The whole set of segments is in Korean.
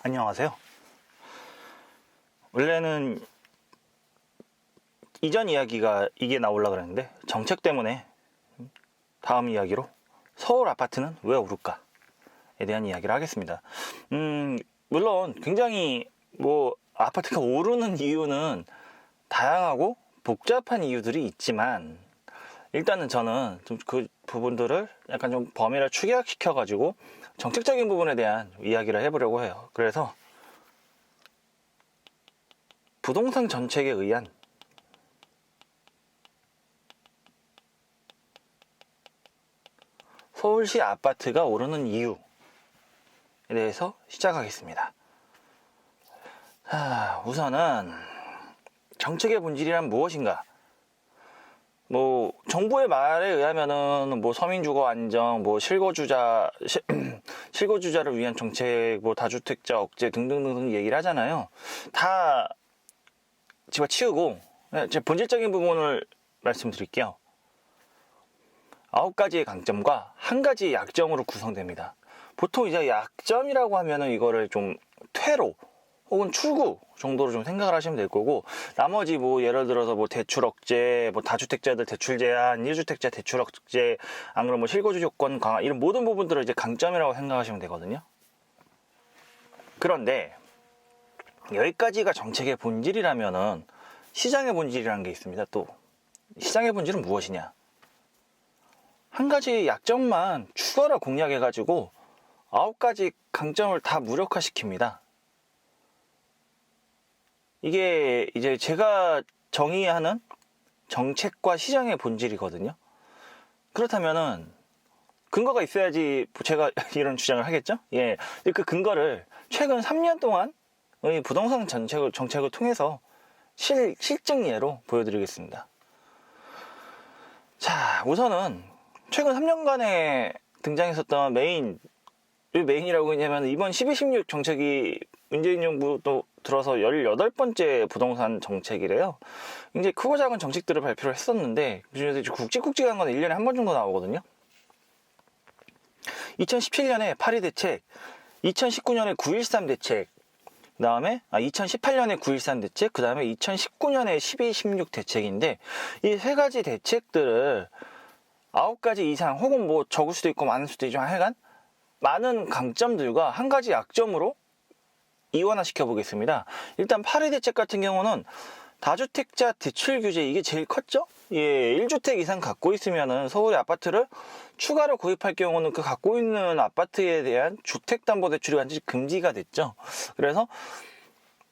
안녕하세요. 원래는 이전 이야기가 이게 나오려고 그랬는데 정책 때문에 다음 이야기로 서울 아파트는 왜 오를까에 대한 이야기를 하겠습니다. 물론 굉장히 아파트가 오르는 이유는 다양하고 복잡한 이유들이 있지만 일단은 저는 좀 그 부분들을 약간 좀 범위를 축약시켜 가지고 정책적인 부분에 대한 이야기를 해보려고 해요. 그래서 부동산 정책에 의한 서울시 아파트가 오르는 이유에 대해서 시작하겠습니다. 우선은 정책의 본질이란 무엇인가? 정부의 말에 의하면은 서민주거 안정, 실거주자를 위한 정책, 다주택자 억제 등등등 얘기를 하잖아요. 다 집어치우고 제 본질적인 부분을 말씀드릴게요. 9가지의 강점과 1가지의 약점으로 구성됩니다. 보통 이제 약점이라고 하면은 이거를 좀 퇴로 혹은 출구 정도로 좀 생각을 하시면 될 거고, 나머지 예를 들어서 대출 억제, 다주택자들 대출 제한, 1주택자 대출 억제, 안 그러면 실거주 조건 강화, 이런 모든 부분들을 이제 강점이라고 생각하시면 되거든요. 그런데 여기까지가 정책의 본질이라면은 시장의 본질이라는 게 있습니다. 또 시장의 본질은 무엇이냐? 한 가지 약점만 추가로 공략해가지고 9가지 강점을 다 무력화시킵니다. 이게 이제 제가 정의하는 정책과 시장의 본질이거든요. 그렇다면은 근거가 있어야지 제가 이런 주장을 하겠죠? 예. 그 근거를 최근 3년 동안 부동산 정책을 통해서 실증 예로 보여드리겠습니다. 자, 우선은 최근 3년간에 등장했었던 메인이라고 했냐면 이번 12.16 정책이 문재인 정부도 들어서 18번째 부동산 정책이래요. 굉장히 크고 작은 정책들을 발표를 했었는데 그중에서 굵직굵직한 건 1년에 한 번 정도 나오거든요. 2017년에 8.2 대책, 2019년에 9.13 대책, 그 다음에 2018년에 9.13 대책, 그 다음에 2019년에 12.16 대책인데 이 세 가지 대책들을 9가지 이상 혹은 적을 수도 있고 많을 수도 있지만 하여간 많은 강점들과 한 가지 약점으로 이원화시켜 보겠습니다. 일단 8.2 대책 같은 경우는 다주택자 대출 규제, 이게 제일 컸죠? 예, 1주택 이상 갖고 있으면은 서울의 아파트를 추가로 구입할 경우는 그 갖고 있는 아파트에 대한 주택담보대출이 완전히 금지가 됐죠. 그래서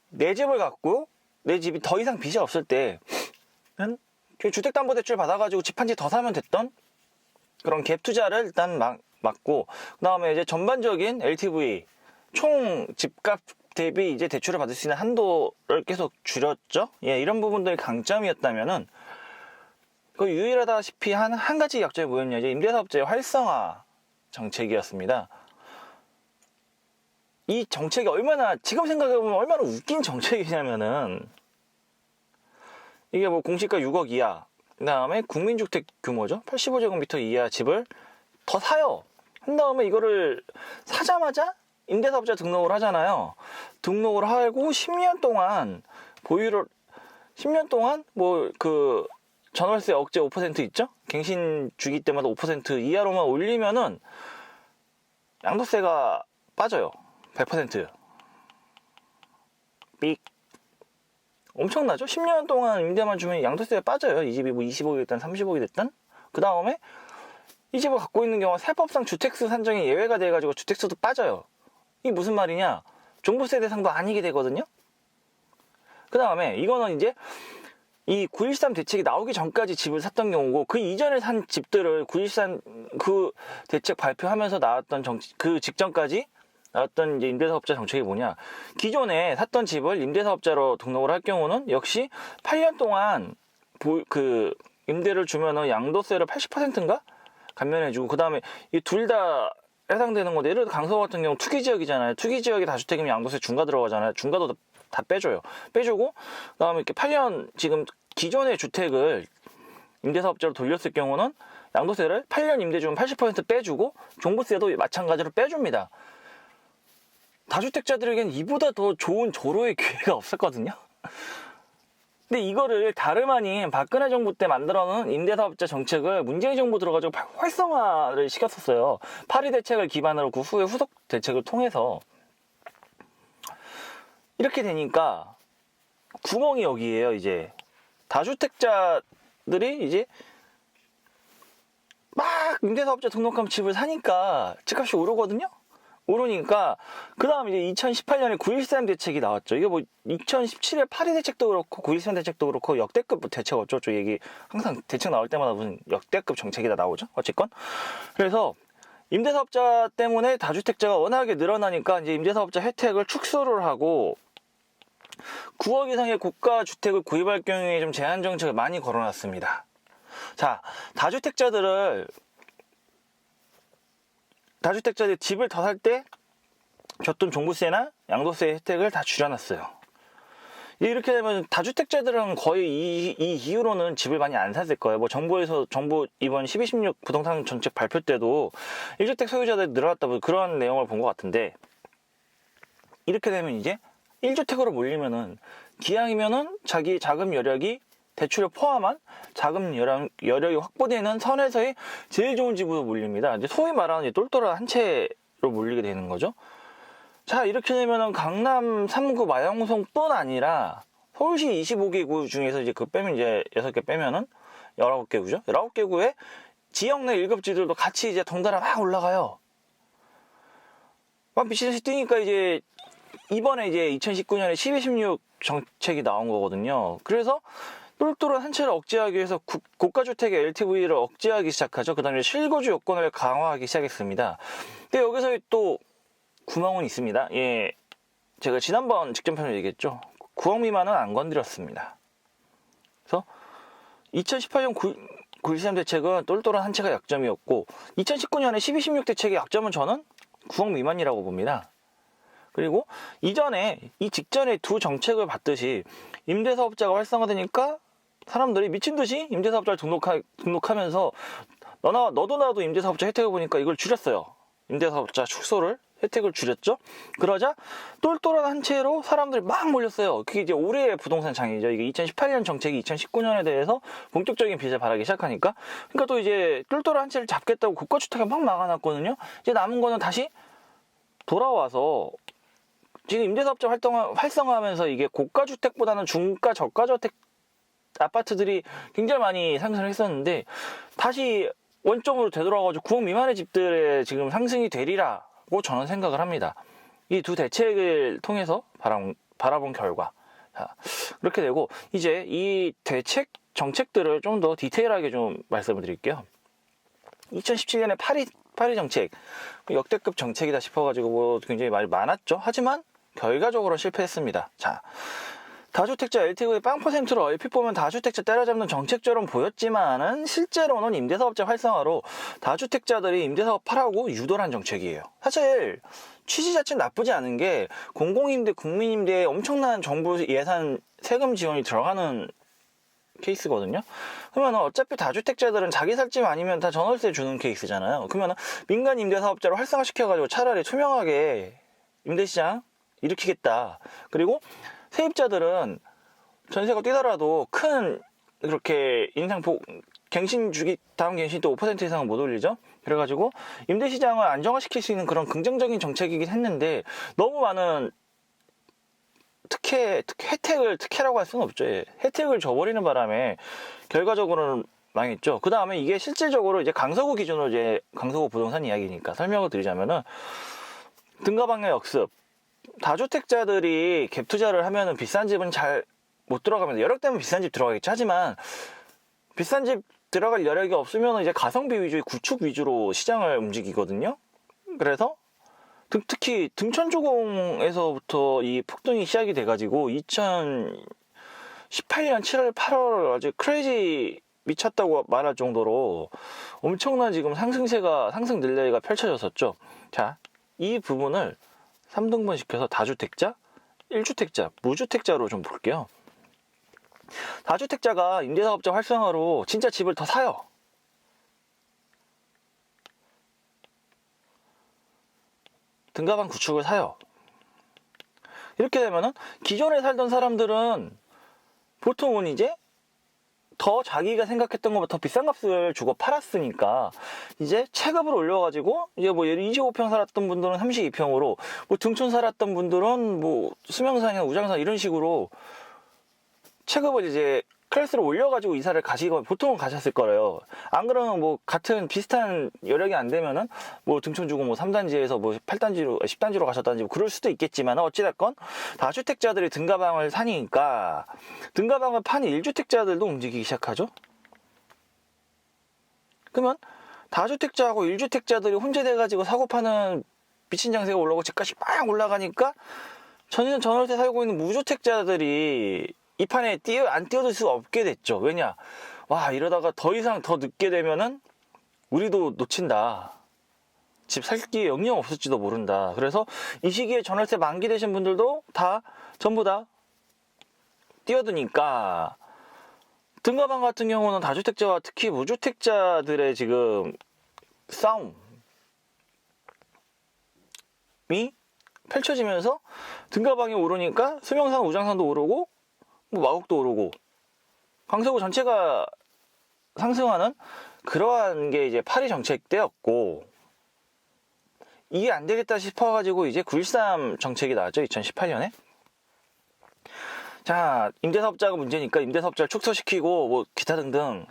내 집을 갖고 내 집이 더 이상 빚이 없을 때는 주택담보대출 받아가지고 집 한 채 더 사면 됐던 그런 갭 투자를 일단 막고, 그 다음에 이제 전반적인 LTV 총 집값 대비 이제 대출을 받을 수 있는 한도를 계속 줄였죠. 예, 이런 부분들이 강점이었다면은 그 유일하다시피 한 가지 약점이 뭐였냐, 이제 임대사업자의 활성화 정책이었습니다. 이 정책이 지금 생각해보면 얼마나 웃긴 정책이냐면은 이게 공시가 6억 이하, 그 다음에 국민주택 규모죠, 85제곱미터 이하 집을 더 사요. 한 다음에 이거를 사자마자 임대사업자 등록을 하잖아요. 등록을 하고 10년 동안 보유를 10년 동안 전월세 억제 5% 있죠? 갱신 주기 때마다 5% 이하로만 올리면은 양도세가 빠져요. 100%. 삑. 엄청나죠? 10년 동안 임대만 주면 양도세가 빠져요. 이 집이 20억이 됐든 30억이 됐든. 그 다음에 이 집을 갖고 있는 경우는 세법상 주택수 산정이 예외가 돼가지고 주택수도 빠져요. 이게 무슨 말이냐? 종부세 대상도 아니게 되거든요. 그 다음에 이거는 이제 이 9.13 대책이 나오기 전까지 집을 샀던 경우고, 그 이전에 산 집들을 9.13 그 대책 발표하면서 나왔던 그 직전까지 나왔던 이제 임대사업자 정책이 뭐냐? 기존에 샀던 집을 임대사업자로 등록을 할 경우는 역시 8년 동안 임대를 주면은 양도세를 80%인가? 감면해주고, 그 다음에 이 둘 다 해당되는 건데, 예를 들어 강서 같은 경우 투기지역이잖아요. 투기지역이 다주택이면 양도세 중과 들어가잖아요. 중과도 다 빼줘요. 빼주고, 그 다음에 이렇게 8년 지금 기존의 주택을 임대사업자로 돌렸을 경우는 양도세를 8년 임대 주면 80% 빼주고 종부세도 마찬가지로 빼줍니다. 다주택자들에겐 이보다 더 좋은 조로의 기회가 없었거든요. 근데 이거를 다름 아닌 박근혜 정부 때 만들어놓은 임대사업자 정책을 문재인 정부 들어가지고 활성화를 시켰었어요. 파리 대책을 기반으로 그 후에 후속 대책을 통해서. 이렇게 되니까 구멍이 여기에요. 이제 다주택자들이 이제 막 임대사업자 등록하면 집을 사니까 집값이 오르거든요. 오르니까 그 다음 이제 2018년에 9.13 대책이 나왔죠. 이게 뭐 2017년 파리 대책도 그렇고 9.13 대책도 그렇고 역대급 대책 어쩌고저쩌고 얘기 항상 대책 나올 때마다 무슨 역대급 정책이 다 나오죠. 어쨌건 그래서 임대사업자 때문에 다주택자가 워낙에 늘어나니까 이제 임대사업자 혜택을 축소를 하고 9억 이상의 고가 주택을 구입할 경우에 좀 제한 정책을 많이 걸어놨습니다. 자, 다주택자들이 집을 더 살 때 줬던 종부세나 양도세 혜택을 다 줄여놨어요. 이렇게 되면 다주택자들은 거의 이 이후로는 집을 많이 안 샀을 거예요. 뭐 정부 이번 12.16 부동산 정책 발표 때도 1주택 소유자들이 늘어났다고 그런 내용을 본 것 같은데, 이렇게 되면 이제 1주택으로 몰리면은 기왕이면은 자기 자금 여력이 대출을 포함한 자금 여력이 확보되는 선에서의 제일 좋은 집으로 몰립니다. 이제 소위 말하는 똘똘한 한 채로 몰리게 되는 거죠. 자, 이렇게 되면은 강남 3구 마영송뿐 아니라 서울시 25개 구 중에서 이제 빼면 이제 6개 빼면은 19개 구죠. 19개 구에 지역 내 1급지들도 같이 이제 덩달아 막 올라가요. 막 미친듯이 뛰니까 이제 이번에 이제 2019년에 12.16 정책이 나온 거거든요. 그래서 똘똘한 한 채를 억제하기 위해서 고가주택의 LTV를 억제하기 시작하죠. 그 다음에 실거주 요건을 강화하기 시작했습니다. 근데 여기서 또 구멍은 있습니다. 예, 제가 지난번 직전편에 얘기했죠. 9억 미만은 안 건드렸습니다. 그래서 2018년 9.13 대책은 똘똘한 한 채가 약점이었고 2019년에 12.16 대책의 약점은 저는 9억 미만이라고 봅니다. 그리고 이 직전에 두 정책을 봤듯이 임대사업자가 활성화되니까 사람들이 미친듯이 임대사업자를 등록하면서 너도 나도 임대사업자 혜택을 보니까 이걸 줄였어요. 임대사업자 축소를 혜택을 줄였죠. 그러자 똘똘한 한 채로 사람들이 막 몰렸어요. 그게 이제 올해의 부동산 장이죠. 이게 2018년 정책이 2019년에 대해서 본격적인 빛을 발하기 시작하니까, 그러니까 또 이제 똘똘한 한 채를 잡겠다고 고가주택을 막 막아놨거든요. 이제 남은 거는 다시 돌아와서 지금 임대사업자 활성화하면서 이게 고가주택보다는 중가 저가주택 아파트들이 굉장히 많이 상승을 했었는데 다시 원점으로 되돌아가지고 9억 미만의 집들의 지금 상승이 되리라고 저는 생각을 합니다. 이 두 대책을 통해서 바라본 결과. 자, 그렇게 되고 이제 이 정책들을 좀 더 디테일하게 좀 말씀을 드릴게요. 2017년에 파리 정책, 역대급 정책이다 싶어가지고 뭐 굉장히 말이 많았죠. 하지만 결과적으로 실패했습니다. 자, 다주택자 LTV 빵 퍼센트로 얼핏 보면 다주택자 때려잡는 정책처럼 보였지만은 실제로는 임대사업자 활성화로 다주택자들이 임대사업 하라고 유도를 한 정책이에요. 사실 취지 자체는 나쁘지 않은 게 공공임대, 국민임대에 엄청난 정부 예산 세금 지원이 들어가는 케이스거든요. 그러면 어차피 다주택자들은 자기 살 집 아니면 다 전월세 주는 케이스잖아요. 그러면 민간 임대사업자로 활성화시켜가지고 차라리 투명하게 임대시장 일으키겠다. 그리고 세입자들은 전세가 뛰더라도 큰 그렇게 갱신 주기 다음 갱신 또 5% 이상은 못 올리죠. 그래가지고 임대시장을 안정화시킬 수 있는 그런 긍정적인 정책이긴 했는데 너무 많은 혜택이라고 할 수는 없죠. 예. 혜택을 줘버리는 바람에 결과적으로는 망했죠. 그 다음에 이게 실질적으로 이제 강서구 기준으로 이제 강서구 부동산 이야기니까 설명을 드리자면은 등가방의 역습, 다주택자들이 갭 투자를 하면은 비싼 집은 잘 못 들어가면서 여력되면 비싼 집 들어가겠죠. 하지만 비싼 집 들어갈 여력이 없으면 이제 가성비 위주의 구축 위주로 시장을 움직이거든요. 그래서 특히 등촌주공에서부터 이 폭등이 시작이 돼가지고 2018년 7월, 8월 아주 크레이지 미쳤다고 말할 정도로 엄청난 지금 상승 늘레가 펼쳐졌었죠. 자, 이 부분을 3등분 시켜서 다주택자, 1주택자, 무주택자로 좀 볼게요. 다주택자가 임대사업자 활성화로 진짜 집을 더 사요. 등가방 구축을 사요. 이렇게 되면은 기존에 살던 사람들은 보통은 이제 더 자기가 생각했던 것보다 더 비싼 값을 주고 팔았으니까 이제 체급을 올려가지고 이제 뭐 예를 25평 살았던 분들은 32평으로 뭐 등촌 살았던 분들은 뭐 수명산이나 우장산 이런 식으로 체급을 이제 클래스를 올려가지고 이사를 가시고 보통은 가셨을 거예요. 안 그러면 뭐 같은 비슷한 여력이 안 되면은 뭐 등촌 주고 뭐 3단지에서 뭐 8단지로 10단지로 가셨다든지 뭐 그럴 수도 있겠지만 어찌됐건 다주택자들이 등가방을 사니까 등가방을 파는 1주택자들도 움직이기 시작하죠. 그러면 다주택자하고 1주택자들이 혼재돼가지고 사고 파는 미친 장세가 올라오고 집값이 막 올라가니까 전월세 살고 있는 무주택자들이 이 판에 안 뛰어들 수가 없게 됐죠. 왜냐? 와, 이러다가 더 이상 더 늦게 되면은 우리도 놓친다. 집 살 기회 영영 없을지도 모른다. 그래서 이 시기에 전월세 만기 되신 분들도 전부 다 뛰어드니까 등가방 같은 경우는 다주택자와 특히 무주택자들의 지금 싸움이 펼쳐지면서 등가방이 오르니까 수명산, 우장산도 오르고 뭐 마곡도 오르고 강서구 전체가 상승하는 그러한 게 이제 파리 정책 때였고 이게 안 되겠다 싶어가지고 이제 9.13 정책이 나왔죠. 2018년에. 자, 임대사업자가 문제니까 임대사업자를 축소시키고 뭐 기타 등등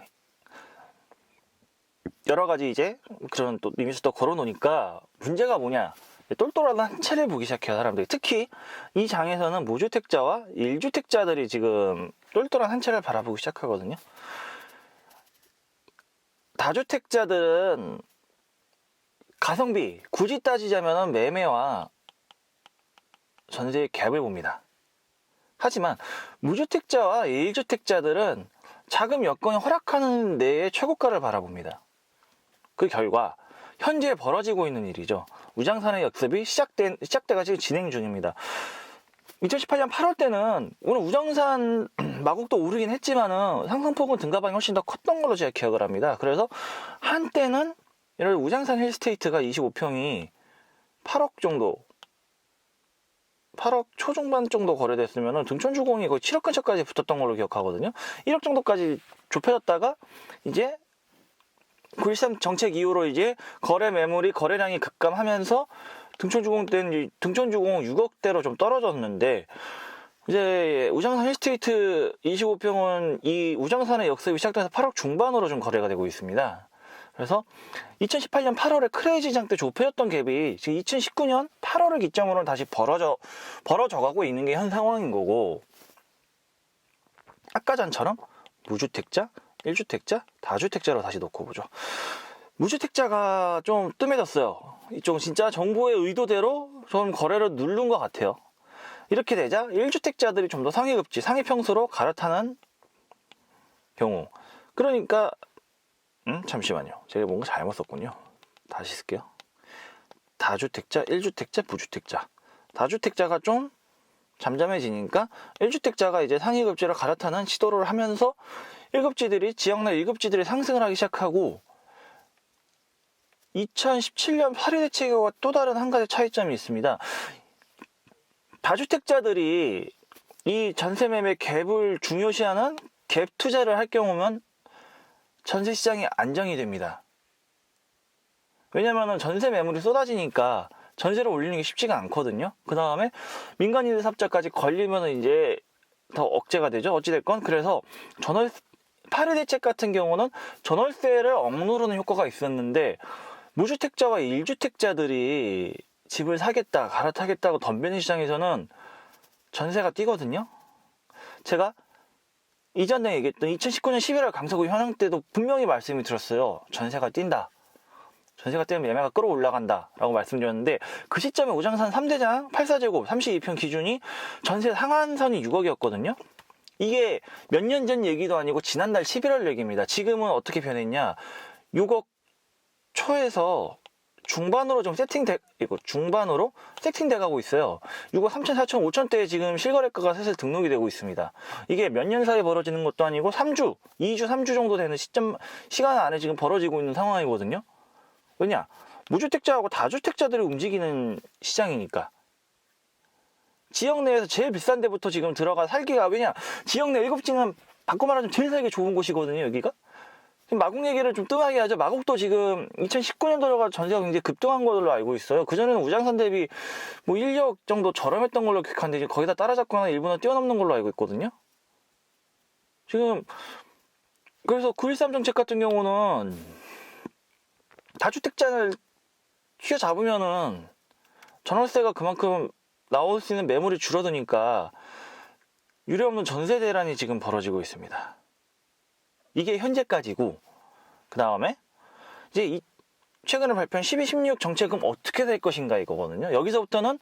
여러 가지 이제 그런 또 리미스도 걸어놓으니까 문제가 뭐냐? 똘똘한 한 채를 보기 시작해요, 사람들이. 특히 이 장에서는 무주택자와 1주택자들이 지금 똘똘한 한 채를 바라보기 시작하거든요. 다주택자들은 가성비, 굳이 따지자면 매매와 전세의 갭을 봅니다. 하지만 무주택자와 1주택자들은 자금 여건이 허락하는 데에 최고가를 바라봅니다. 그 결과 현재 벌어지고 있는 일이죠. 우장산의 역습이 시작돼가 지금 진행 중입니다. 2018년 8월 때는 오늘 우장산 마곡도 오르긴 했지만은 상승폭은 등가방이 훨씬 더 컸던 걸로 제가 기억을 합니다. 그래서 한때는 예를 들어 우장산 힐스테이트가 25평이 8억 정도 8억 초중반 정도 거래됐으면 등촌주공이 거의 7억 근처까지 붙었던 걸로 기억하거든요. 1억 정도까지 좁혀졌다가 이제 9.13 정책 이후로 이제 거래 매물이 거래량이 급감하면서 등촌주공 때는 등촌주공 6억대로 좀 떨어졌는데 이제 우장산 힐스테이트 25평은 이 우장산의 역습이 시작돼서 8억 중반으로 좀 거래가 되고 있습니다. 그래서 2018년 8월에 크레이지장 때 좁혀졌던 갭이 지금 2019년 8월을 기점으로 다시 벌어져 가고 있는 게 현 상황인 거고 아까 전처럼 무주택자, 1주택자, 다주택자로 다시 놓고 보죠. 무주택자가 좀 뜸해졌어요. 이쪽은 진짜 정부의 의도대로 좀 거래를 누른 것 같아요. 이렇게 되자 1주택자들이 좀 더 상위급지, 상위평수로 갈아타는 경우. 그러니까 잠시만요. 제가 뭔가 잘못 썼군요. 다시 쓸게요. 다주택자, 1주택자, 무주택자. 다주택자가 좀 잠잠해지니까 1주택자가 이제 상위급지를 갈아타는 시도를 하면서 1급지들이 지역내 1급지들이 상승을 하기 시작하고 2017년 파리 대책과 또 다른 한 가지 차이점이 있습니다. 다주택자들이 이 전세 매매 갭을 중요시하는 갭 투자를 할 경우면 전세 시장이 안정이 됩니다. 왜냐면은 전세 매물이 쏟아지니까 전세를 올리는 게 쉽지가 않거든요. 그 다음에 민간임대 삽자까지 걸리면 이제 더 억제가 되죠. 어찌됐건. 그래서 파리 대책 같은 경우는 전월세를 억누르는 효과가 있었는데 무주택자와 1주택자들이 집을 사겠다, 갈아타겠다고 덤비는 시장에서는 전세가 뛰거든요. 제가 이전에 얘기했던 2019년 11월 강서구 현황 때도 분명히 말씀이 들었어요. 전세가 뛴다. 전세가 뛰면 매매가 끌어올라간다 라고 말씀드렸는데 그 시점에 우장산 3대장 84제곱 32평 기준이 전세 상한선이 6억이었거든요. 이게 몇 년 전 얘기도 아니고 지난달 11월 얘기입니다. 지금은 어떻게 변했냐. 6억 초에서 중반으로 좀 중반으로 세팅돼 가고 있어요. 6억 3천, 4천, 5천대에 지금 실거래가가 슬슬 등록이 되고 있습니다. 이게 몇 년 사이에 벌어지는 것도 아니고 3주, 2주, 3주 정도 되는 시간 안에 지금 벌어지고 있는 상황이거든요. 왜냐? 무주택자하고 다주택자들이 움직이는 시장이니까. 지역 내에서 제일 비싼 데부터 지금 들어가 살기가, 왜냐, 지역 내 7지는 바꿔 말하면 제일 살기 좋은 곳이거든요, 여기가. 지금 마곡 얘기를 좀 뜸하게 하죠. 마곡도 지금 2019년도가 전세가 굉장히 급등한 걸로 알고 있어요. 그전에는 우장산 대비 뭐 1억 정도 저렴했던 걸로 기억하는데 거의 다 따라잡거나 일부는 뛰어넘는 걸로 알고 있거든요. 지금 그래서 9.13 정책 같은 경우는 다주택자를 휘어잡으면은 전월세가 그만큼 나올 수 있는 매물이 줄어드니까 유례없는 전세 대란이 지금 벌어지고 있습니다. 이게 현재까지고, 그 다음에 이제 최근에 발표한 12.16 정책은 어떻게 될 것인가 이거거든요. 여기서부터는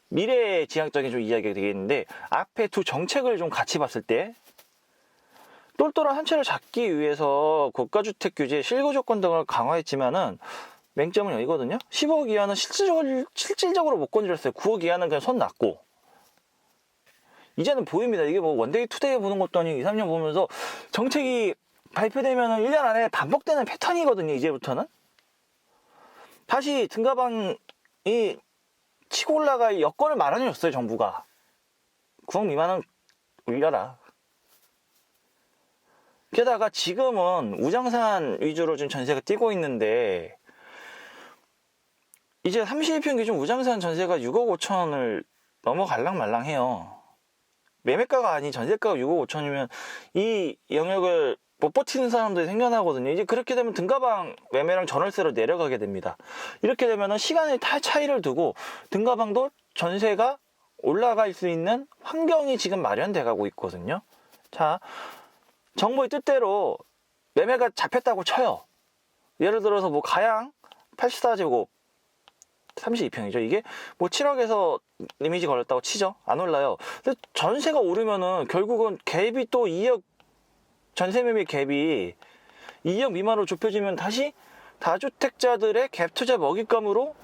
미래 지향적인 좀 이야기가 되겠는데, 앞에 두 정책을 좀 같이 봤을 때 똘똘한 한 채를 잡기 위해서 고가주택 규제, 실거 조건 등을 강화했지만은 맹점은 여기거든요. 10억 이하는 실질적으로 못 건드렸어요. 9억 이하는 그냥 손 놨고. 이제는 보입니다. 이게 뭐 원데이 투데이 보는 것도 아니고 2, 3년 보면서 정책이 발표되면 1년 안에 반복되는 패턴이거든요. 이제부터는. 다시 등가방이 치고 올라갈 여건을 마련해줬어요. 정부가. 9억 미만은 올려라. 게다가 지금은 우장산 위주로 지금 전세가 뛰고 있는데, 이제 30일평 기준 우장산 전세가 6억 5천을 넘어갈랑 말랑 해요. 매매가가 아닌 전세가가 6억 5천이면 이 영역을 못 버티는 사람들이 생겨나거든요. 이제 그렇게 되면 등가방 매매랑 전월세로 내려가게 됩니다. 이렇게 되면 시간의 차이를 두고 등가방도 전세가 올라갈 수 있는 환경이 지금 마련돼 가고 있거든요. 자, 정부의 뜻대로 매매가 잡혔다고 쳐요. 예를 들어서 뭐 가양 84제곱 32평이죠. 이게 뭐 7억에서 리미지 걸렸다고 치죠. 안 올라요. 근데 전세가 오르면은 결국은 갭이 또 2억, 전세 매매 갭이 2억 미만으로 좁혀지면 다시 다주택자들의 갭 투자 먹잇감으로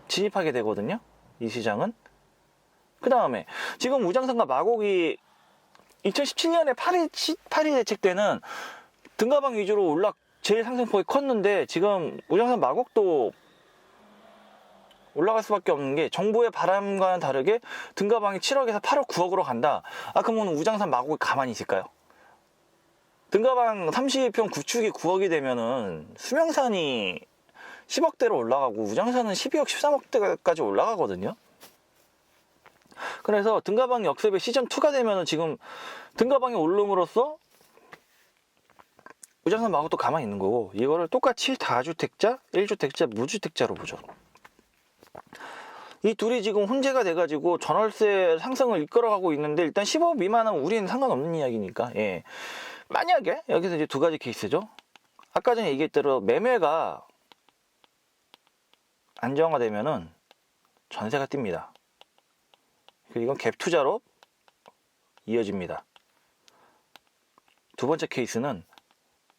진입하게 되거든요. 이 시장은. 그 다음에 지금 우장산과 마곡이 2017년에 파리 대책 때는 등가방 위주로 제일 상승폭이 컸는데, 지금 우장산 마곡도 올라갈 수밖에 없는 게, 정부의 바람과는 다르게 등가방이 7억에서 8억, 9억으로 간다. 그러면 우장산 마곡이 가만히 있을까요? 등가방 30평 구축이 9억이 되면은 수명산이 10억대로 올라가고 우장산은 12억, 13억대까지 올라가거든요. 그래서 등가방 역습의 시즌2가 되면은 지금 등가방이 오름으로써 우장산 마곡도 가만히 있는 거고, 이거를 똑같이 다주택자, 1주택자, 무주택자로 보죠. 이 둘이 지금 혼재가 돼가지고 전월세 상승을 이끌어가고 있는데, 일단 15억 미만은 우리는 상관없는 이야기니까. 예. 만약에 여기서 이제 두 가지 케이스죠. 아까 전에 얘기했대로 매매가 안정화되면은 전세가 뜁니다. 그리고 이건 갭 투자로 이어집니다. 두 번째 케이스는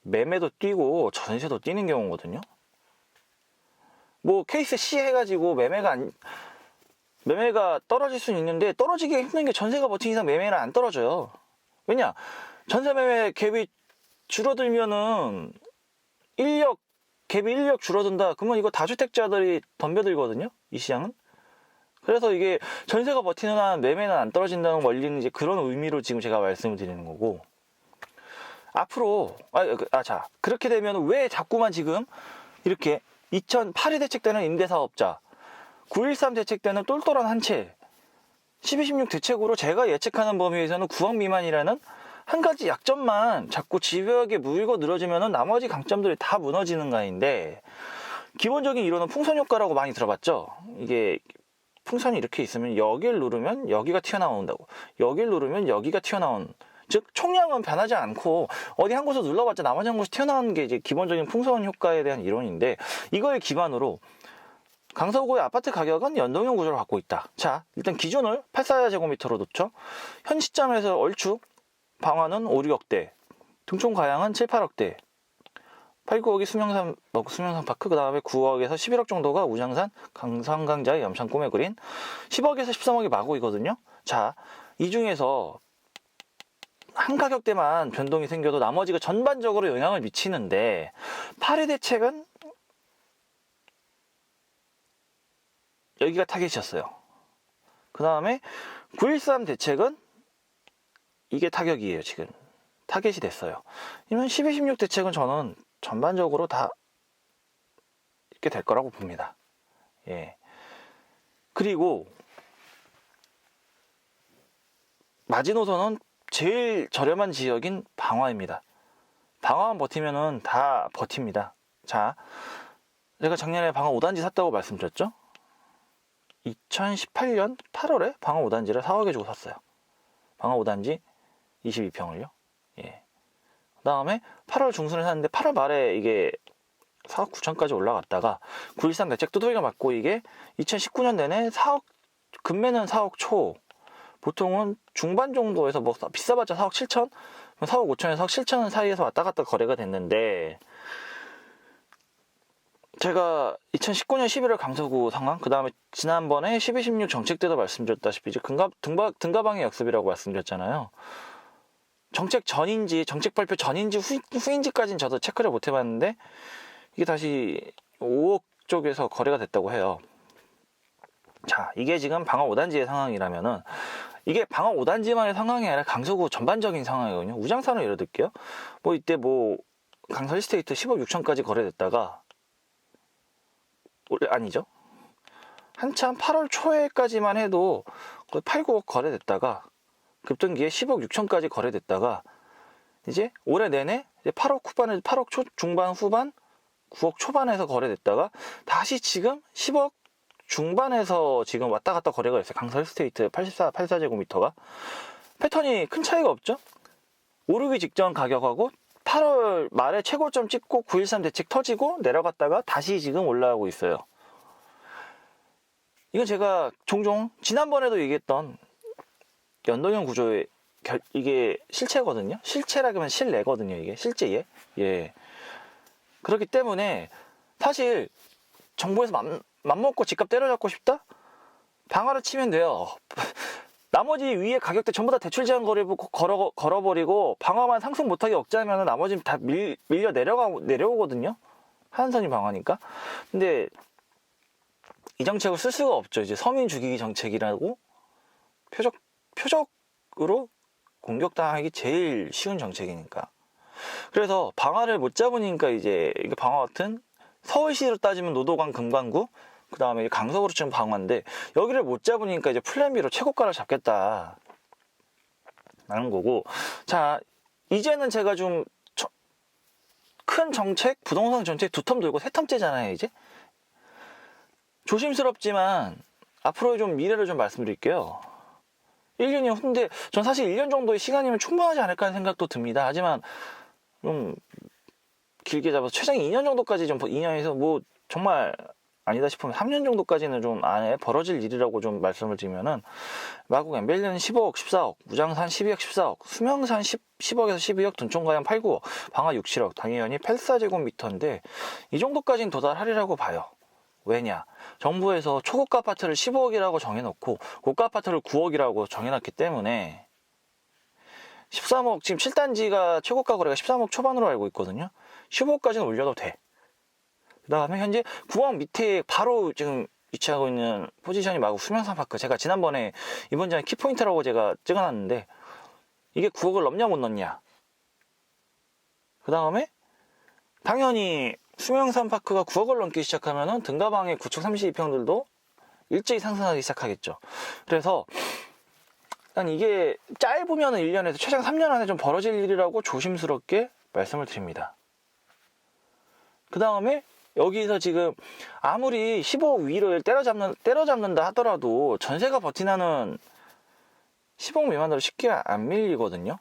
매매도 뛰고 전세도 뛰는 경우거든요. 뭐 케이스 C 해가지고 매매가 떨어질 수는 있는데, 떨어지기 힘든 게 전세가 버틴 이상 매매는 안 떨어져요. 왜냐? 전세 매매 갭이 줄어들면은 갭이 1억 줄어든다. 그러면 이거 다주택자들이 덤벼들거든요. 이 시장은. 그래서 이게 전세가 버티는 한 매매는 안 떨어진다는 원리는 이제 그런 의미로 지금 제가 말씀을 드리는 거고, 앞으로 자, 그렇게 되면 왜 자꾸만 지금 이렇게 2008이 대책 때는 임대사업자, 9.13 대책 때는 똘똘한 한 채, 12.16 대책으로 제가 예측하는 범위에서는 9억 미만이라는 한 가지 약점만 자꾸 집요하게 물고 늘어지면은 나머지 강점들이 다 무너지는 가인데, 기본적인 이론은 풍선 효과라고 많이 들어봤죠. 이게 풍선이 이렇게 있으면 여기를 누르면 여기가 튀어나온다고, 여기를 누르면 여기가 튀어나온, 즉 총량은 변하지 않고 어디 한 곳을 눌러봤자 나머지 한 곳이 튀어나오는 게 이제 기본적인 풍선 효과에 대한 이론인데, 이거에 기반으로 강서구의 아파트 가격은 연동형 구조를 갖고 있다. 자, 일단 기준을 84제곱미터로 놓죠. 현 시점에서 얼추 방화는 5, 6억대, 등촌 가양은 7, 8억대, 8, 9억이 수명산파크, 그 다음에 9억에서 11억 정도가 우장산, 강산강자의 염산 꿈의 그린, 10억에서 13억이 마곡이거든요. 자, 이 중에서 한 가격대만 변동이 생겨도 나머지가 전반적으로 영향을 미치는데, 파리 대책은 여기가 타겟이었어요. 그 다음에 913 대책은 이게 타격이에요. 지금 타겟이 됐어요. 이러면 12, 16 대책은 저는 전반적으로 다 이렇게 될 거라고 봅니다. 예. 그리고 마지노선은 제일 저렴한 지역인 방화입니다. 방화만 버티면은 다 버팁니다. 자, 제가 작년에 방화 5단지 샀다고 말씀드렸죠? 2018년 8월에 방화 5단지를 4억에 주고 샀어요. 방화 5단지 22평을요. 예. 그 다음에 8월 중순에 샀는데 8월 말에 이게 4억 9천까지 올라갔다가 913 대책 두드리가 맞고 이게 2019년 내내 4억, 금매는 4억 초, 보통은 중반 정도에서 뭐 비싸봤자 4억 7천, 4억 5천에서 4억 7천 사이에서 왔다 갔다 거래가 됐는데, 제가 2019년 11월 강서구 상황, 그 다음에 지난번에 12, 16 정책 때도 말씀드렸다시피 이제 등가방의 역습이라고 말씀드렸잖아요. 정책 전인지, 정책 발표 전인지 후인지까지는 저도 체크를 못 해봤는데 이게 다시 5억 쪽에서 거래가 됐다고 해요. 자, 이게 지금 방화 5단지의 상황이라면은, 이게 방화 5단지만의 상황이 아니라 강서구 전반적인 상황이거든요. 우장산을 예로 들게요. 뭐 이때 뭐 강서 힐스테이트 10억 6천까지 거래됐다가, 아니죠, 한참 8월 초에까지만 해도 거의 8, 9억 거래됐다가 급등기에 10억 6천까지 거래됐다가 이제 올해 내내 이제 8억 후반에 8억 중반 후반 9억 초반에서 거래됐다가 다시 지금 10억 중반에서 지금 왔다 갔다 거래가 있어요. 강서 힐스테이트 84제곱미터가 패턴이 큰 차이가 없죠. 오르기 직전 가격하고 8월 말에 최고점 찍고 913 대책 터지고 내려갔다가 다시 지금 올라오고 있어요. 이건 제가 종종 지난번에도 얘기했던 연동형 구조의 이게 실체거든요. 실체라면 실내거든요. 이게 실제예. 예. 그렇기 때문에 사실 정부에서 맘먹고 집값 때려잡고 싶다? 방화를 치면 돼요. 나머지 위에 가격대 전부 다 대출 제한 걸어버리고 방화만 상승 못하게 억제하면 나머지는 다 밀려 내려오거든요. 한선이 방화니까. 근데 이 정책을 쓸 수가 없죠. 이제 서민 죽이기 정책이라고 표적으로 공격당하기 제일 쉬운 정책이니까. 그래서 방화를 못 잡으니까 이제 이게 방화 같은 서울시로 따지면 노도강 금강구, 그 다음에 강서구로 치면 방화인데 여기를 못 잡으니까 이제 플랜 B로 최고가를 잡겠다 라는 거고. 자, 이제는 제가 좀 큰 정책, 부동산 정책 두 텀 돌고 세 텀째잖아요. 이제 조심스럽지만 앞으로의 좀 미래를 좀 말씀드릴게요. 1년이면, 근데 전 사실 1년 정도의 시간이면 충분하지 않을까 하는 생각도 듭니다. 하지만 좀 길게 잡아서 최장 2년 정도까지 좀, 2년에서 뭐 정말 아니다 싶으면 3년 정도까지는 좀 안에 벌어질 일이라고 좀 말씀을 드리면은, 마곡 엠벨리는 15억, 14억, 무장산 12억, 14억, 수명산 10억에서 12억, 둔촌가양 8, 9억, 방화 6, 7억, 당연히 84제곱미터인데 이 정도까지는 도달하리라고 봐요. 왜냐? 정부에서 초고가 아파트를 15억이라고 정해놓고 고가 아파트를 9억이라고 정해놨기 때문에 13억, 지금 7단지가 최고가 거래가 13억 초반으로 알고 있거든요. 15억까지는 올려도 돼. 그 다음에 현재 9억 밑에 바로 지금 위치하고 있는 포지션이 마곡 수명산파크. 제가 지난번에 이번 전에 키포인트라고 제가 찍어놨는데 이게 9억을 넘냐 못 넘냐. 그 다음에 당연히 수명산파크가 9억을 넘기 시작하면은 등가방의 구축 32평들도 일제히 상승하기 시작하겠죠. 그래서 일단 이게 짧으면 1년에서 최장 3년 안에 좀 벌어질 일이라고 조심스럽게 말씀을 드립니다. 그 다음에 여기서 지금 아무리 15억 위를 때려잡는다 하더라도 전세가 버티나는 10억 미만으로 쉽게 안 밀리거든요.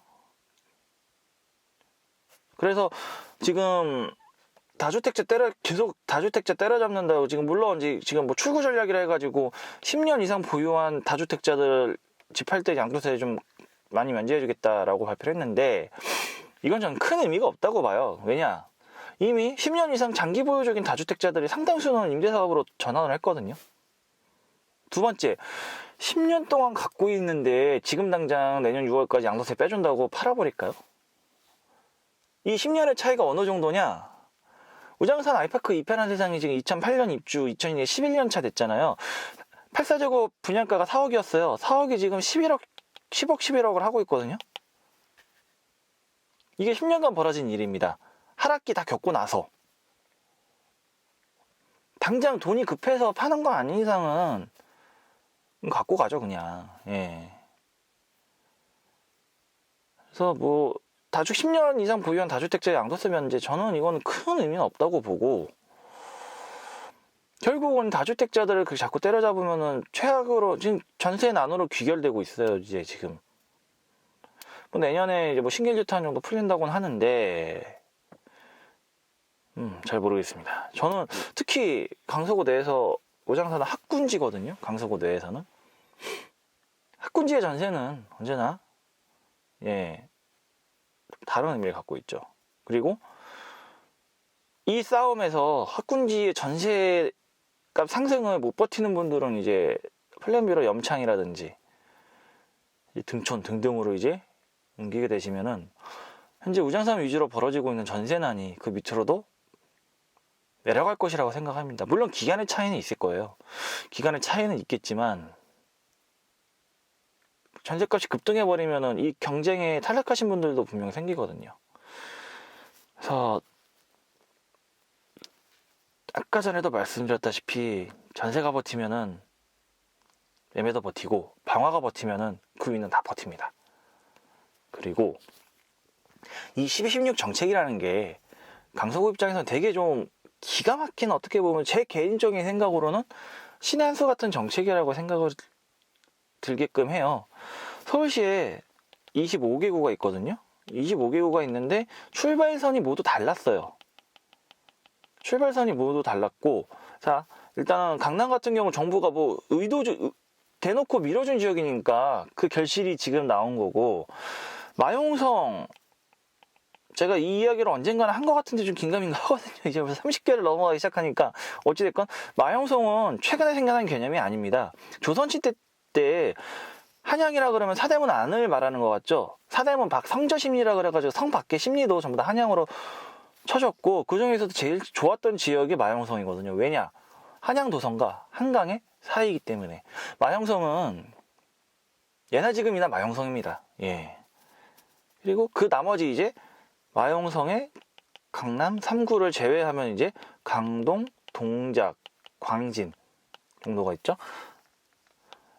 그래서 지금 계속 다주택자 때려잡는다고 지금 물론 지금 뭐 출구 전략이라 해가지고 10년 이상 보유한 다주택자들 집 할 때 양도세 좀 많이 면제해주겠다라고 발표를 했는데 이건 저는 큰 의미가 없다고 봐요. 왜냐? 이미 10년 이상 장기 보유적인 다주택자들이 상당수는 임대사업으로 전환을 했거든요. 두 번째, 10년 동안 갖고 있는데 지금 당장 내년 6월까지 양도세 빼준다고 팔아버릴까요? 이 10년의 차이가 어느 정도냐? 우장산 아이파크 입현한 세상이 지금 2008년 입주, 2002년 11년 차 됐잖아요. 8사제곱 분양가가 4억이었어요. 4억이 지금 10억 11억을 하고 있거든요. 이게 10년간 벌어진 일입니다. 하락기 다 겪고 나서. 당장 돈이 급해서 파는 거 아닌 이상은 갖고 가죠, 그냥. 예. 그래서 뭐 다주 10년 이상 보유한 다주택자 양도세 면제, 저는 이거는 큰 의미는 없다고 보고, 결국은 다주택자들을 자꾸 때려잡으면은 최악으로 지금 전세 난으로 귀결되고 있어요. 이제 지금 뭐 내년에 이제 뭐 신길뉴타운 정도 풀린다고는 하는데 잘 모르겠습니다. 저는 특히 강서구 내에서 오장사는 학군지거든요. 강서구 내에서는 학군지의 전세는 언제나 다른 의미를 갖고 있죠. 그리고 이 싸움에서 학군지의 전세값 상승을 못 버티는 분들은 이제 플랜비로 염창이라든지 등촌 등등으로 이제 옮기게 되시면은 현재 우장산 위주로 벌어지고 있는 전세난이 그 밑으로도 내려갈 것이라고 생각합니다. 물론 기간의 차이는 있을 거예요. 기간의 차이는 있겠지만 전세값이 급등해버리면은 이 경쟁에 탈락하신 분들도 분명 생기거든요. 그래서 아까 전에도 말씀드렸다시피 전세가 버티면은 매매도 버티고 방화가 버티면은 그 위는 다 버팁니다. 그리고 이 1216 정책이라는 게 강서구 입장에서는 되게 좀 기가 막힌, 어떻게 보면 제 개인적인 생각으로는 신의 한 수 같은 정책이라고 생각을 들게끔 해요. 서울시에 25개구가 있거든요. 25개구가 있는데 출발선이 모두 달랐어요. 출발선이 모두 달랐고, 자, 일단은 강남 같은 경우 정부가 뭐 대놓고 밀어준 지역이니까 그 결실이 지금 나온 거고, 마용성, 제가 이 이야기를 언젠가는 한 것 같은데 좀 긴가민가 하거든요. 이제 벌써 30개를 넘어가기 시작하니까. 어찌됐건 마용성은 최근에 생겨난 개념이 아닙니다. 조선시대 때 한양이라 그러면 사대문 안을 말하는 것 같죠. 사대문 밖 성저심리라 그래가지고 성 밖의 심리도 전부 다 한양으로 쳐졌고, 그 중에서도 제일 좋았던 지역이 마용성이거든요. 왜냐? 한양도성과 한강의 사이이기 때문에. 마용성은 예나 지금이나 마용성입니다. 예. 그리고 그 나머지 이제 마용성의 강남 3구를 제외하면 이제 강동, 동작, 광진 정도가 있죠.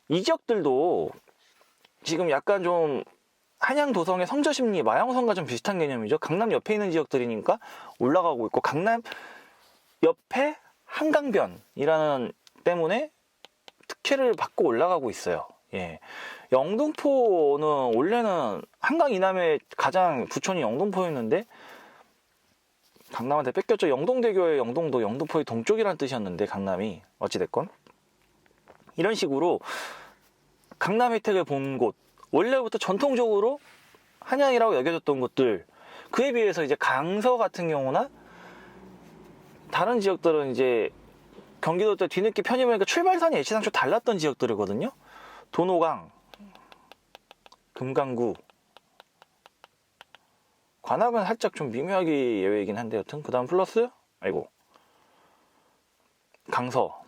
이 지역들도 지금 약간 좀 한양 도성의 성저심리, 마용성과 좀 비슷한 개념이죠. 강남 옆에 있는 지역들이니까 올라가고 있고, 강남 옆에 한강변이라는 때문에 특혜를 받고 올라가고 있어요. 예. 영등포는 원래는 한강 이남의 가장 부촌이 영등포였는데 강남한테 뺏겼죠. 영동대교의 영동도 영등포의 동쪽이라는 뜻이었는데 강남이 어찌됐건 이런 식으로 강남 혜택을 본 곳, 원래부터 전통적으로 한양이라고 여겨졌던 곳들, 그에 비해서 이제 강서 같은 경우나 다른 지역들은 이제 경기도 때 뒤늦게 편입하니까 출발선이 애시당초 달랐던 지역들이거든요. 도노강, 금강구, 관악은 살짝 좀 미묘하게 예외이긴 한데, 여튼 그 다음 플러스 강서,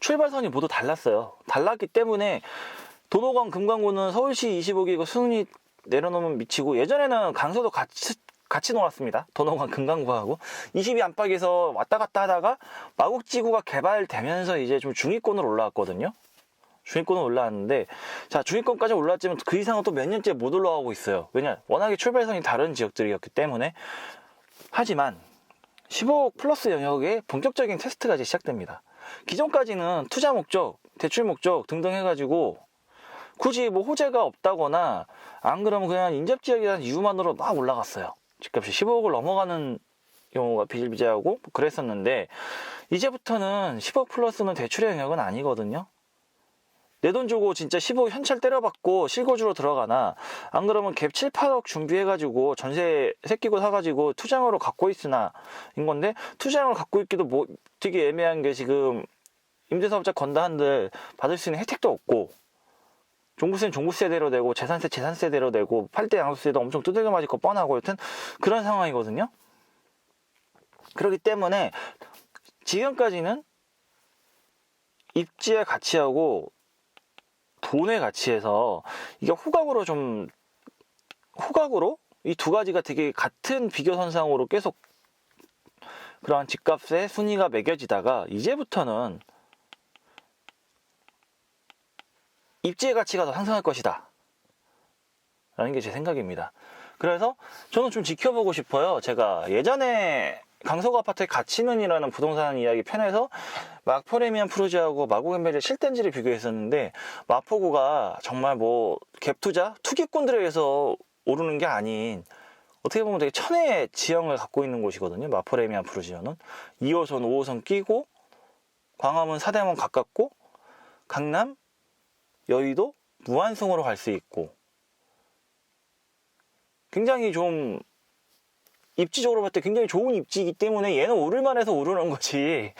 출발선이 모두 달랐어요. 달랐기 때문에 도노강, 금강구는 서울시 25개구 순위 내려놓으면 미치고, 예전에는 강서도 같이 놀았습니다. 도노강, 금강구하고 22 안팎에서 왔다 갔다 하다가 마곡지구가 개발되면서 이제 좀 중위권으로 올라왔거든요. 중위권으로 올라왔는데, 자, 중위권까지 올라왔지만 그 이상은 또 몇 년째 못 올라가고 있어요. 왜냐? 워낙에 출발선이 다른 지역들이었기 때문에. 하지만 15억 플러스 영역의 본격적인 테스트가 이제 시작됩니다. 기존까지는 투자 목적, 대출 목적 등등 해가지고 굳이 뭐 호재가 없다거나 안 그러면 그냥 인접지역이라는 이유만으로 막 올라갔어요. 집값이 15억을 넘어가는 경우가 비일비재하고 그랬었는데, 이제부터는 10억 플러스는 대출의 영역은 아니거든요. 내 돈 주고 진짜 15억 현찰 때려받고 실거주로 들어가나, 안 그러면 갭 7, 8억 준비해가지고 전세 새끼고 사가지고 투자용으로 갖고 있으나 인 건데, 투자용으로 갖고 있기도 뭐 되게 애매한 게, 지금 임대사업자 건다 한들 받을 수 있는 혜택도 없고, 종부세는 종부세대로 되고 재산세 재산세대로 되고, 팔 때 양도세도 엄청 두들겨 맞을 거 뻔하고, 여튼 그런 상황이거든요. 그렇기 때문에 지금까지는 입지의 가치하고 돈의 가치에서 이게 호각으로 이 두 가지가 되게 같은 비교선상으로 계속 그러한 집값의 순위가 매겨지다가 이제부터는 입지의 가치가 더 상승할 것이다 라는 게 제 생각입니다. 그래서 저는 좀 지켜보고 싶어요. 제가 예전에 강서구 아파트의 가치는이라는 부동산 이야기 편에서 마포레미안 프루지하고 마곡 엠벨리의 실댄지를 비교했었는데, 마포구가 정말 뭐 갭투자 투기꾼들에 의해서 오르는 게 아닌 어떻게 보면 되게 천혜의 지형을 갖고 있는 곳이거든요. 마포레미안 프루지오는 2호선 5호선 끼고 광화문 사대문 가깝고 강남 여의도 무한승으로 갈 수 있고 굉장히 좀 입지적으로 봤을 때 굉장히 좋은 입지이기 때문에 얘는 오를만 해서 오르는 거지,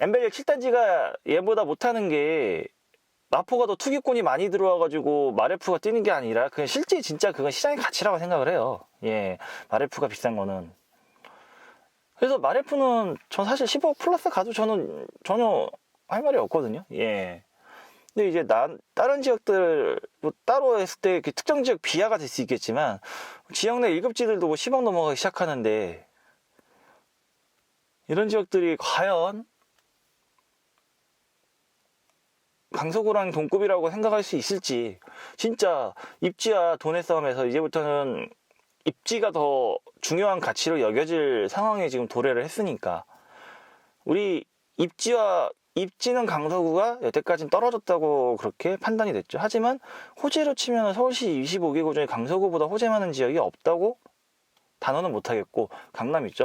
엠벨리아 7단지가 얘보다 못하는 게 마포가 더 투기꾼이 많이 들어와가지고 마레프가 뛰는 게 아니라 그냥 실제 진짜 그건 시장의 가치라고 생각을 해요. 예, 마레프가 비싼 거는. 그래서 마레프는 전 사실 15억 플러스 가도 저는 전혀 할 말이 없거든요. 예. 근데 이제 다른 지역들 뭐 따로 했을 때 특정 지역 비하가 될 수 있겠지만 지역 내 1급지들도 뭐 10억 넘어가기 시작하는데 이런 지역들이 과연 강서구랑 동급이라고 생각할 수 있을지, 진짜 입지와 돈의 싸움에서 이제부터는 입지가 더 중요한 가치로 여겨질 상황에 지금 도래를 했으니까, 우리 입지는 강서구가 여태까지는 떨어졌다고 그렇게 판단이 됐죠. 하지만 호재로 치면 서울시 25개 구 중에 강서구보다 호재 많은 지역이 없다고 단언은 못하겠고, 강남 있죠.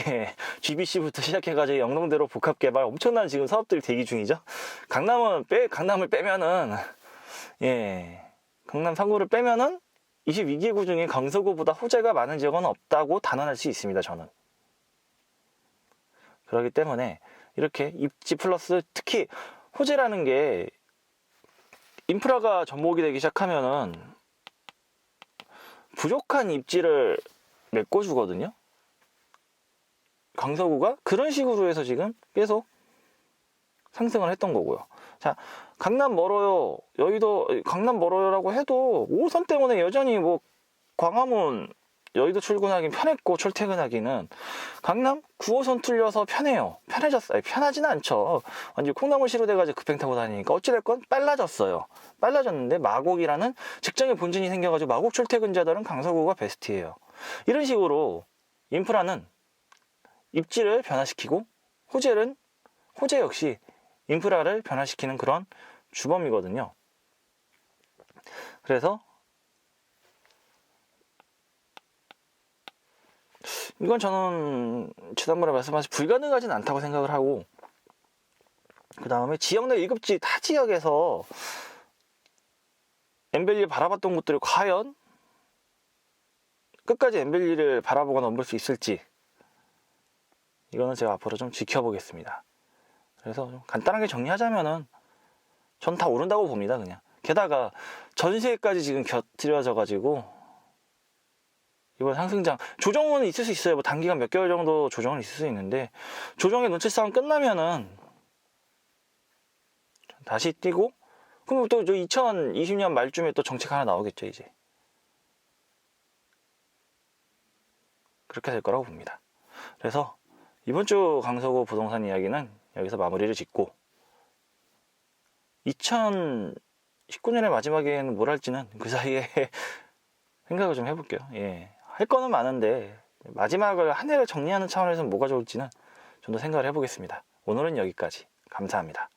예, GBC부터 시작해가지고 영동대로 복합개발 엄청난 지금 사업들이 대기 중이죠. 강남을 빼면은, 예, 강남 3구를 빼면은 22개 구 중에 강서구보다 호재가 많은 지역은 없다고 단언할 수 있습니다, 저는. 그렇기 때문에 이렇게 입지 플러스, 특히 호재라는 게 인프라가 접목이 되기 시작하면은 부족한 입지를 메꿔주거든요. 강서구가 그런 식으로 해서 지금 계속 상승을 했던 거고요. 자, 강남 멀어요, 여의도 강남 멀어요라고 해도 5호선 때문에 여전히 뭐 광화문 여의도 출근하긴 편했고 출퇴근하기는 강남 9호선 뚫려서 편해요. 편해졌어요. 편하지는 않죠. 완전 콩나물시루 돼가지고 급행 타고 다니니까 어찌됐건 빨라졌어요. 빨라졌는데 마곡이라는 직장의 본진이 생겨가지고 마곡 출퇴근자들은 강서구가 베스트예요. 이런 식으로 인프라는 입지를 변화시키고 호재 역시 인프라를 변화시키는 그런 주범이거든요. 그래서 이건 저는 지난번에 말씀하신 불가능하진 않다고 생각을 하고, 그 다음에 지역 내 1급지 타 지역에서 엠벨리를 바라봤던 곳들이 과연 끝까지 엠벨리를 바라보고 넘볼 수 있을지, 이거는 제가 앞으로 좀 지켜보겠습니다. 그래서 좀 간단하게 정리하자면은 전 다 오른다고 봅니다. 그냥 게다가 전세까지 지금 곁들여져 가지고 이번 상승장 조정은 있을 수 있어요. 뭐 단기간 몇 개월 정도 조정은 있을 수 있는데, 조정의 눈치 싸움 끝나면은 다시 뛰고, 그럼 또 2020년 말쯤에 또 정책 하나 나오겠죠. 이제 그렇게 될 거라고 봅니다. 그래서 이번 주 강서구 부동산 이야기는 여기서 마무리를 짓고, 2019년의 마지막에는 뭘 할지는 그 사이에 생각을 좀 해볼게요. 예, 할 거는 많은데 마지막을 한 해를 정리하는 차원에서 뭐가 좋을지는 좀 더 생각을 해보겠습니다. 오늘은 여기까지. 감사합니다.